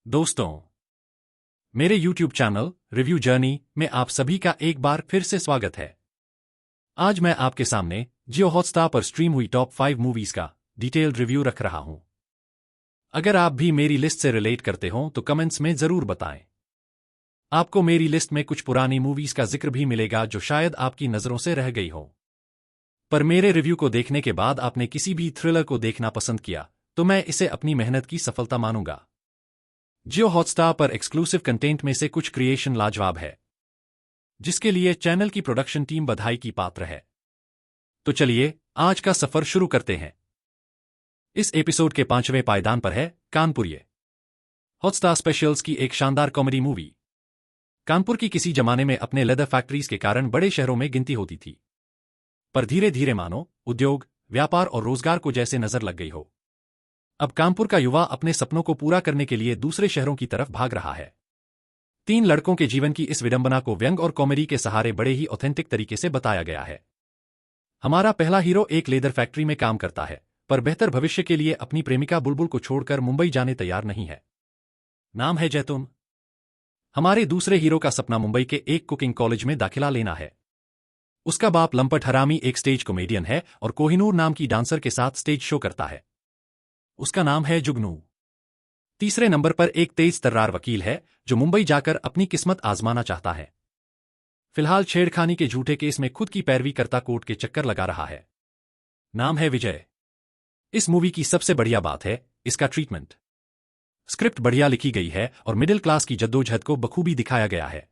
दोस्तों, मेरे YouTube channel review journey में आप सभी का एक बार फिर से स्वागत है। आज मैं आपके सामने जियो हॉटस्टार पर स्ट्रीम हुई टॉप 5 मूवीज का डिटेल्ड रिव्यू रख रहा हूं। अगर आप भी मेरी लिस्ट से रिलेट करते हो तो कमेंट्स में जरूर बताएं। आपको मेरी लिस्ट में कुछ पुरानी मूवीज का जिक्र भी मिलेगा जो शायद आपकी नजरों से रह गई हो, पर मेरे रिव्यू को देखने के बाद आपने किसी भी थ्रिलर को देखना पसंद किया तो मैं इसे अपनी मेहनत की सफलता मानूंगा। जियो हॉटस्टार पर एक्सक्लूसिव कंटेंट में से कुछ क्रिएशन लाजवाब है, जिसके लिए चैनल की प्रोडक्शन टीम बधाई की पात्र है। तो चलिए आज का सफर शुरू करते हैं। इस एपिसोड के 5वें पायदान पर है कानपुर। ये हॉटस्टार स्पेशल्स की एक शानदार कॉमेडी मूवी। कानपुर की किसी जमाने में अपने लेदर फैक्ट्रीज के कारण बड़े शहरों में गिनती होती थी, पर धीरे धीरे मानो उद्योग, व्यापार और रोजगार को जैसे नजर लग गई हो। अब कानपुर का युवा अपने सपनों को पूरा करने के लिए दूसरे शहरों की तरफ भाग रहा है। 3 लड़कों के जीवन की इस विडंबना को व्यंग और कॉमेडी के सहारे बड़े ही ऑथेंटिक तरीके से बताया गया है। हमारा पहला हीरो एक लेदर फैक्ट्री में काम करता है, पर बेहतर भविष्य के लिए अपनी प्रेमिका बुलबुल को छोड़कर मुंबई जाने तैयार नहीं है। नाम है जैतून। हमारे दूसरे हीरो का सपना मुंबई के एक कुकिंग कॉलेज में दाखिला लेना है। उसका बाप लंपट हरामी एक स्टेज कॉमेडियन है और कोहिनूर नाम की डांसर के साथ स्टेज शो करता है। उसका नाम है जुगनू। तीसरे नंबर पर एक तेज तर्रार वकील है जो मुंबई जाकर अपनी किस्मत आजमाना चाहता है। फिलहाल छेड़खानी के झूठे केस में खुद की पैरवी करता कोर्ट के चक्कर लगा रहा है। नाम है विजय। इस मूवी की सबसे बढ़िया बात है इसका ट्रीटमेंट। स्क्रिप्ट बढ़िया लिखी गई है और मिडिल क्लास की जद्दोजहद को बखूबी दिखाया गया है।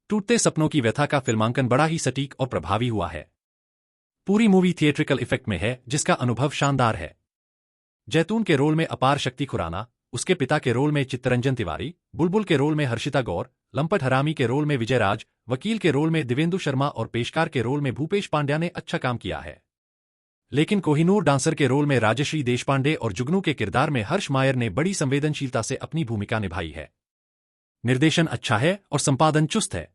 टूटते सपनों की व्यथा का फिल्मांकन बड़ा ही सटीक और प्रभावी हुआ है। पूरी मूवी थिएट्रिकल इफेक्ट में है जिसका अनुभव शानदार है। जैतून के रोल में अपार शक्ति खुराना, उसके पिता के रोल में चित्तरंजन तिवारी, बुलबुल के रोल में हर्षिता गौर, लंपट हरामी के रोल में विजय राज, वकील के रोल में दिवेंदु शर्मा और पेशकार के रोल में भूपेश पांड्या ने अच्छा काम किया है। लेकिन कोहिनूर डांसर के रोल में राजश्री देशपांडे और जुगनू के किरदार में हर्ष मायर ने बड़ी संवेदनशीलता से अपनी भूमिका निभाई है। निर्देशन अच्छा है और संपादन चुस्त है।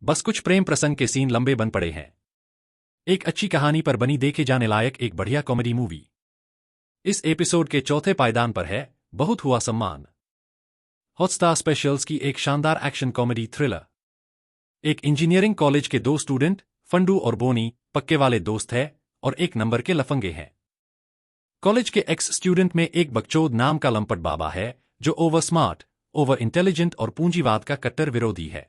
बस कुछ प्रेम प्रसंग के सीन लंबे बन पड़े हैं। एक अच्छी कहानी पर बनी देखे जाने लायक एक बढ़िया कॉमेडी मूवी। इस एपिसोड के चौथे पायदान पर है बहुत हुआ सम्मान। हॉटस्टार स्पेशल्स की एक शानदार एक्शन कॉमेडी थ्रिलर। एक इंजीनियरिंग कॉलेज के 2 स्टूडेंट फंडू और बोनी पक्के वाले दोस्त है और एक नंबर के लफंगे हैं। कॉलेज के एक्स स्टूडेंट में एक बकचोद नाम का लंपट बाबा है जो ओवर स्मार्ट, ओवर इंटेलिजेंट और पूंजीवाद का कट्टर विरोधी है।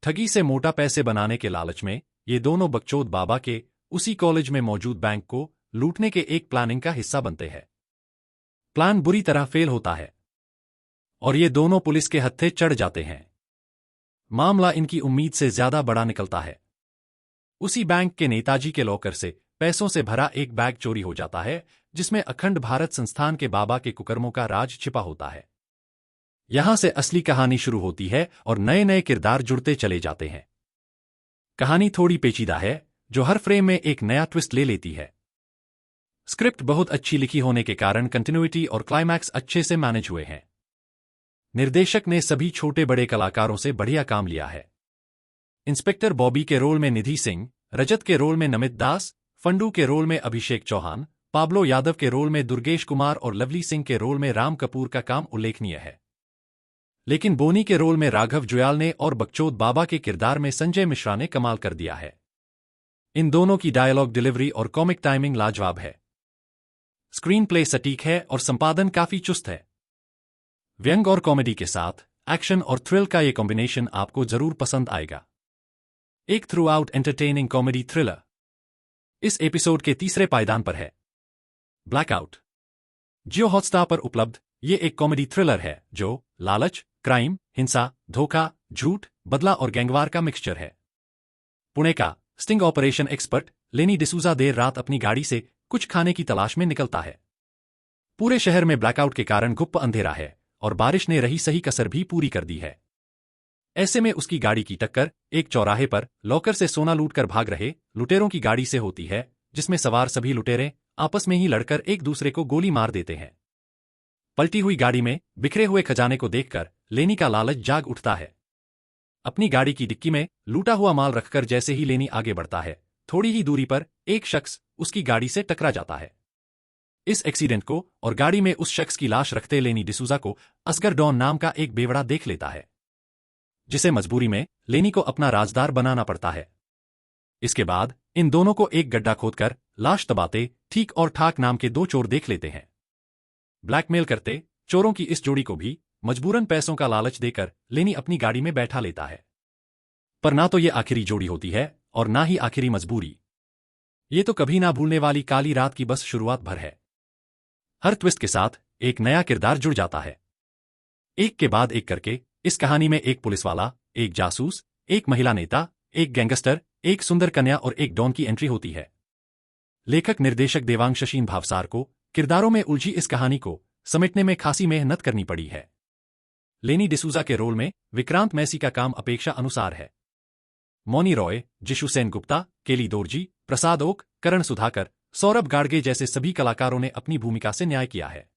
ठगी से मोटा पैसे बनाने के लालच में ये दोनों बकचोद बाबा के उसी कॉलेज में मौजूद बैंक को लूटने के एक प्लानिंग का हिस्सा बनते हैं। प्लान बुरी तरह फेल होता है और ये दोनों पुलिस के हत्थे चढ़ जाते हैं। मामला इनकी उम्मीद से ज्यादा बड़ा निकलता है। उसी बैंक के नेताजी के लॉकर से पैसों से भरा एक बैग चोरी हो जाता है जिसमें अखंड भारत संस्थान के बाबा के कुकर्मों का राज छिपा होता है। यहां से असली कहानी शुरू होती है और नए नए किरदार जुड़ते चले जाते हैं। कहानी थोड़ी पेचीदा है जो हर फ्रेम में एक नया ट्विस्ट ले लेती है। स्क्रिप्ट बहुत अच्छी लिखी होने के कारण कंटिन्यूटी और क्लाइमैक्स अच्छे से मैनेज हुए हैं। निर्देशक ने सभी छोटे बड़े कलाकारों से बढ़िया काम लिया है। इंस्पेक्टर बॉबी के रोल में निधि सिंह, रजत के रोल में नमित दास, फंडू के रोल में अभिषेक चौहान, पाब्लो यादव के रोल में दुर्गेश कुमार और लवली सिंह के रोल में राम कपूर का काम उल्लेखनीय है। लेकिन बोनी के रोल में राघव जुयाल ने और बकचोद बाबा के किरदार में संजय मिश्रा ने कमाल कर दिया है। इन दोनों की डायलॉग डिलीवरी और कॉमिक टाइमिंग लाजवाब है। स्क्रीन प्ले सटीक है और संपादन काफी चुस्त है। व्यंग और कॉमेडी के साथ एक्शन और थ्रिल का ये कॉम्बिनेशन आपको जरूर पसंद आएगा। एक through out entertaining comedy thriller. इस एपिसोड के तीसरे पायदान पर है ब्लैकआउट। जियो हॉटस्टार पर उपलब्ध ये एक कॉमेडी थ्रिलर है जो लालच, क्राइम, हिंसा, धोखा, झूठ, बदला और गैंगवार का मिक्सचर है। पुणे का स्टिंग ऑपरेशन एक्सपर्ट लेनी डिसूजा देर रात अपनी गाड़ी से कुछ खाने की तलाश में निकलता है। पूरे शहर में ब्लैकआउट के कारण गुप्त अंधेरा है और बारिश ने रही सही कसर भी पूरी कर दी है। ऐसे में उसकी गाड़ी की टक्कर एक चौराहे पर लॉकर से सोना लूटकर भाग रहे लुटेरों की गाड़ी से होती है, जिसमें सवार सभी लुटेरे आपस में ही लड़कर एक दूसरे को गोली मार देते हैं। पलटी हुई गाड़ी में बिखरे हुए खजाने को देखकर लेनी का लालच जाग उठता है। अपनी गाड़ी की डिक्की में लूटा हुआ माल रखकर जैसे ही लेनी आगे बढ़ता है, थोड़ी ही दूरी पर एक शख्स उसकी गाड़ी से टकरा जाता है। इस एक्सीडेंट को और गाड़ी में उस शख्स की लाश रखते लेनी डिसूजा को असगर डॉन नाम का एक बेवड़ा देख लेता है, जिसे मजबूरी में लेनी को अपना राजदार बनाना पड़ता है। इसके बाद इन दोनों को एक गड्ढा खोदकर लाश दबाते ठीक और ठाक नाम के दो चोर देख लेते हैं। ब्लैकमेल करते चोरों की इस जोड़ी को भी मजबूरन पैसों का लालच देकर लेनी अपनी गाड़ी में बैठा लेता है। पर ना तो ये आखिरी जोड़ी होती है और ना ही आखिरी मजबूरी। ये तो कभी ना भूलने वाली काली रात की बस शुरुआत भर है। हर ट्विस्ट के साथ एक नया किरदार जुड़ जाता है। एक के बाद एक करके इस कहानी में एक पुलिसवाला, एक जासूस, एक महिला नेता, एक गैंगस्टर, एक सुंदर कन्या और एक डॉन की एंट्री होती है। लेखक निर्देशक देवांगशीन भावसार को किरदारों में उलझी इस कहानी को समेटने में खासी मेहनत करनी पड़ी है। लेनी डिसूजा के रोल में विक्रांत मैसी का काम अपेक्षा अनुसार है। मौनी रॉय, जिशु सेन गुप्ता, केली दोरजी, प्रसाद ओक, करण सुधाकर, सौरभ गाड़गे जैसे सभी कलाकारों ने अपनी भूमिका से न्याय किया है।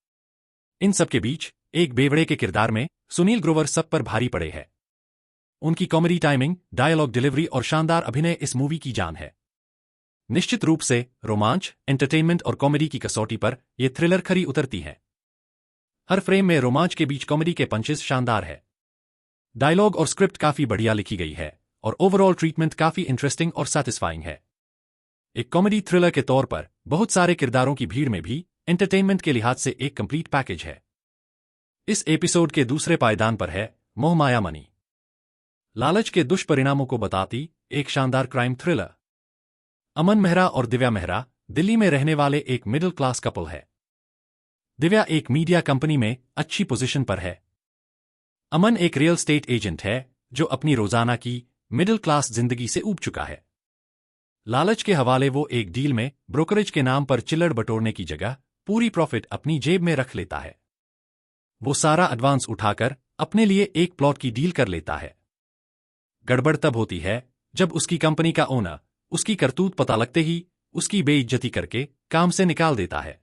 इन सबके बीच एक बेवड़े के किरदार में सुनील ग्रोवर सब पर भारी पड़े हैं। उनकी कॉमेडी टाइमिंग, डायलॉग डिलीवरी और शानदार अभिनय इस मूवी की जान है। निश्चित रूप से रोमांच, एंटरटेनमेंट और कॉमेडी की कसौटी पर यह थ्रिलर खरी उतरती है। हर फ्रेम में रोमांच के बीच कॉमेडी के पंचेस शानदार है। डायलॉग और स्क्रिप्ट काफी बढ़िया लिखी गई है और ओवरऑल ट्रीटमेंट काफी इंटरेस्टिंग और सैटिस्फाइंग है। एक कॉमेडी थ्रिलर के तौर पर बहुत सारे किरदारों की भीड़ में भी एंटरटेनमेंट के लिहाज से एक कंप्लीट पैकेज है। इस एपिसोड के दूसरे पायदान पर है मोह माया मनी। लालच के दुष्परिणामों को बताती एक शानदार क्राइम थ्रिलर। अमन मेहरा और दिव्या मेहरा दिल्ली में रहने वाले एक मिडिल क्लास कपल है। दिव्या एक मीडिया कंपनी में अच्छी पोजीशन पर है। अमन एक रियल एस्टेट एजेंट है जो अपनी रोजाना की मिडिल क्लास जिंदगी से ऊब चुका है। लालच के हवाले वो एक डील में ब्रोकरेज के नाम पर चिल्लड़ बटोरने की जगह पूरी प्रॉफिट अपनी जेब में रख लेता है। वो सारा एडवांस उठाकर अपने लिए एक प्लॉट की डील कर लेता है। गड़बड़ तब होती है जब उसकी कंपनी का ओनर उसकी करतूत पता लगते ही उसकी बेइज्जती करके काम से निकाल देता है।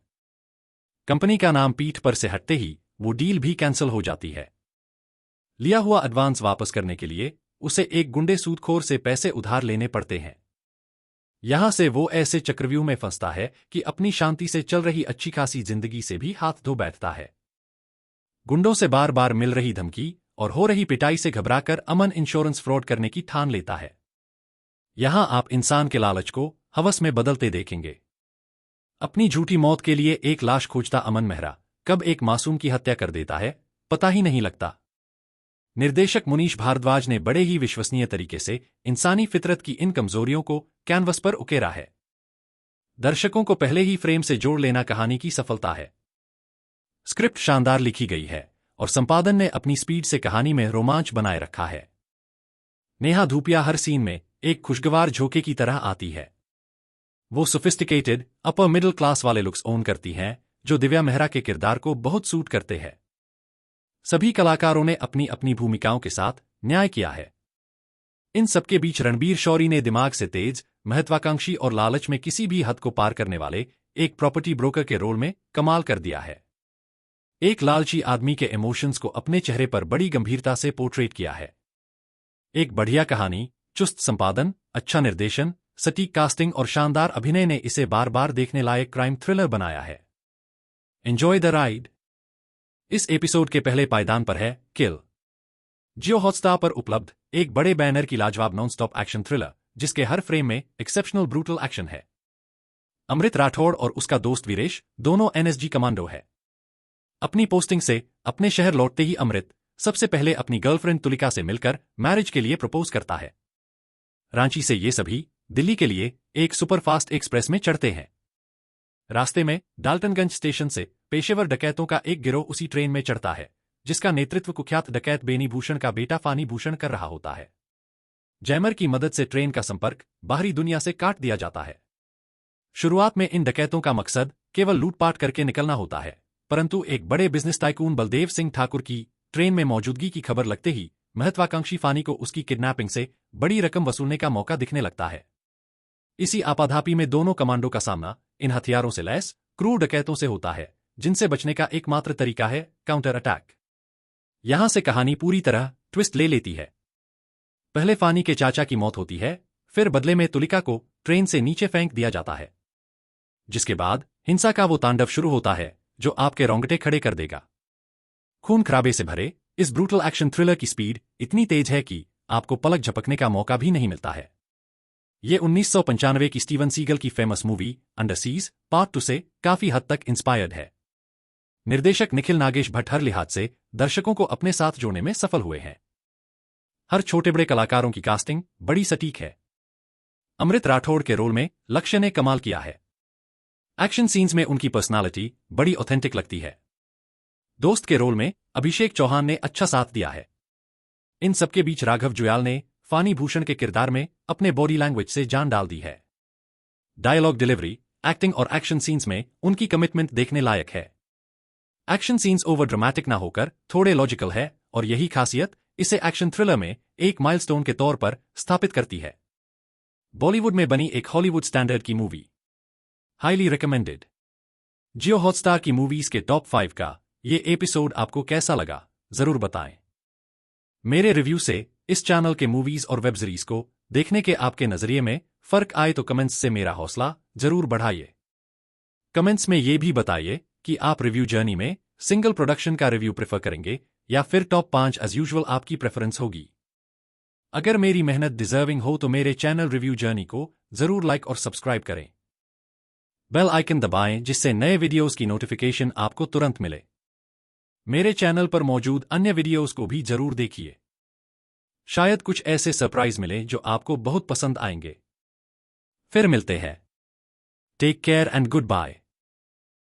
कंपनी का नाम पीठ पर से हटते ही वो डील भी कैंसिल हो जाती है। लिया हुआ एडवांस वापस करने के लिए उसे एक गुंडे सूदखोर से पैसे उधार लेने पड़ते हैं। यहां से वो ऐसे चक्रव्यूह में फंसता है कि अपनी शांति से चल रही अच्छी खासी जिंदगी से भी हाथ धो बैठता है। गुंडों से बार बार मिल रही धमकी और हो रही पिटाई से घबराकर अमन इंश्योरेंस फ्रॉड करने की ठान लेता है। यहां आप इंसान के लालच को हवस में बदलते देखेंगे। अपनी झूठी मौत के लिए एक लाश खोजता अमन मेहरा कब एक मासूम की हत्या कर देता है पता ही नहीं लगता। निर्देशक मुनीश भारद्वाज ने बड़े ही विश्वसनीय तरीके से इंसानी फितरत की इन कमजोरियों को कैनवस पर उकेरा है। दर्शकों को पहले ही फ्रेम से जोड़ लेना कहानी की सफलता है। स्क्रिप्ट शानदार लिखी गई है और संपादन ने अपनी स्पीड से कहानी में रोमांच बनाए रखा है। नेहा धूपिया हर सीन में एक खुशगवार झोंके की तरह आती है। वो सोफिस्टिकेटेड अपर मिडिल क्लास वाले लुक्स ओन करती हैं जो दिव्या मेहरा के किरदार को बहुत सूट करते हैं। सभी कलाकारों ने अपनी अपनी भूमिकाओं के साथ न्याय किया है। इन सबके बीच रणबीर शौरी ने दिमाग से तेज, महत्वाकांक्षी और लालच में किसी भी हद को पार करने वाले एक प्रॉपर्टी ब्रोकर के रोल में कमाल कर दिया है। एक लालची आदमी के इमोशंस को अपने चेहरे पर बड़ी गंभीरता से पोर्ट्रेट किया है। एक बढ़िया कहानी, चुस्त संपादन, अच्छा निर्देशन, सटीक कास्टिंग और शानदार अभिनय ने इसे बार बार देखने लायक क्राइम थ्रिलर बनाया है। Enjoy the ride. इस एपिसोड के पहले पायदान पर है किल। जियो हॉटस्टार पर उपलब्ध एक बड़े बैनर की लाजवाब नॉन-स्टॉप एक्शन थ्रिलर जिसके हर फ्रेम में एक्सेप्शनल ब्रूटल एक्शन है। अमृत राठौड़ और उसका दोस्त वीरेश दोनों एनएसजी कमांडो है। अपनी पोस्टिंग से अपने शहर लौटते ही अमृत सबसे पहले अपनी गर्लफ्रेंड तुलिका से मिलकर मैरिज के लिए प्रपोज करता है। रांची से ये सभी दिल्ली के लिए एक सुपरफास्ट एक्सप्रेस में चढ़ते हैं। रास्ते में डाल्टनगंज स्टेशन से पेशेवर डकैतों का एक गिरोह उसी ट्रेन में चढ़ता है जिसका नेतृत्व कुख्यात डकैत बेनी भूषण का बेटा फानी भूषण कर रहा होता है। जैमर की मदद से ट्रेन का संपर्क बाहरी दुनिया से काट दिया जाता है। शुरुआत में इन डकैतों का मकसद केवल लूटपाट करके निकलना होता है, परंतु एक बड़े बिजनेस टाइकून बलदेव सिंह ठाकुर की ट्रेन में मौजूदगी की खबर लगते ही महत्वाकांक्षी फानी को उसकी किडनैपिंग से बड़ी रकम वसूलने का मौका दिखने लगता है। इसी आपाधापी में दोनों कमांडो का सामना इन हथियारों से लैस क्रूर डकैतों से होता है जिनसे बचने का एकमात्र तरीका है काउंटर अटैक। यहां से कहानी पूरी तरह ट्विस्ट ले लेती है। पहले फानी के चाचा की मौत होती है, फिर बदले में तुलिका को ट्रेन से नीचे फेंक दिया जाता है, जिसके बाद हिंसा का वो तांडव शुरू होता है जो आपके रोंगटे खड़े कर देगा। खून खराबे से भरे इस ब्रूटल एक्शन थ्रिलर की स्पीड इतनी तेज है कि आपको पलक झपकने का मौका भी नहीं मिलता है। ये 1995 की स्टीवन सीगल की famous movie under seize part 2 से काफी हद तक इंस्पायर्ड है। निर्देशक निखिल नागेश भट्ट हर लिहाज से दर्शकों को अपने साथ जोड़ने में सफल हुए हैं। हर छोटे बड़े कलाकारों की कास्टिंग बड़ी सटीक है। अमृत राठौड़ के रोल में लक्ष्य ने कमाल किया है। एक्शन सीन्स में उनकी पर्सनालिटी बड़ी ऑथेंटिक लगती है। दोस्त के रोल में अभिषेक चौहान ने अच्छा साथ दिया है। इन सबके बीच राघव जुयाल ने फानी भूषण के किरदार में अपने बॉडी लैंग्वेज से जान डाल दी है। डायलॉग डिलीवरी, एक्टिंग और एक्शन सीन्स में उनकी कमिटमेंट देखने लायक है। एक्शन सीन्स ओवर ड्रामेटिक ना होकर थोड़े लॉजिकल है और यही खासियत इसे एक्शन थ्रिलर में एक माइलस्टोन के तौर पर स्थापित करती है। बॉलीवुड में बनी एक हॉलीवुड स्टैंडर्ड की मूवी, हाईली रिकमेंडेड। जियो हॉटस्टार की मूवीज के टॉप 5 का ये एपिसोड आपको कैसा लगा जरूर बताएं। मेरे रिव्यू से इस चैनल के मूवीज और वेब सीरीज को देखने के आपके नजरिए में फर्क आए तो कमेंट्स से मेरा हौसला जरूर बढ़ाइए। कमेंट्स में ये भी बताइए कि आप रिव्यू जर्नी में सिंगल प्रोडक्शन का रिव्यू प्रेफर करेंगे या फिर टॉप 5 एज यूजुअल आपकी प्रेफरेंस होगी। अगर मेरी मेहनत डिजर्विंग हो तो मेरे चैनल रिव्यू जर्नी को जरूर लाइक और सब्सक्राइब करें। बेल आइकन दबाएं जिससे नए वीडियोस की नोटिफिकेशन आपको तुरंत मिले। मेरे चैनल पर मौजूद अन्य वीडियोस को भी जरूर देखिए। शायद कुछ ऐसे सरप्राइज मिले जो आपको बहुत पसंद आएंगे। फिर मिलते हैं। Take care and good bye.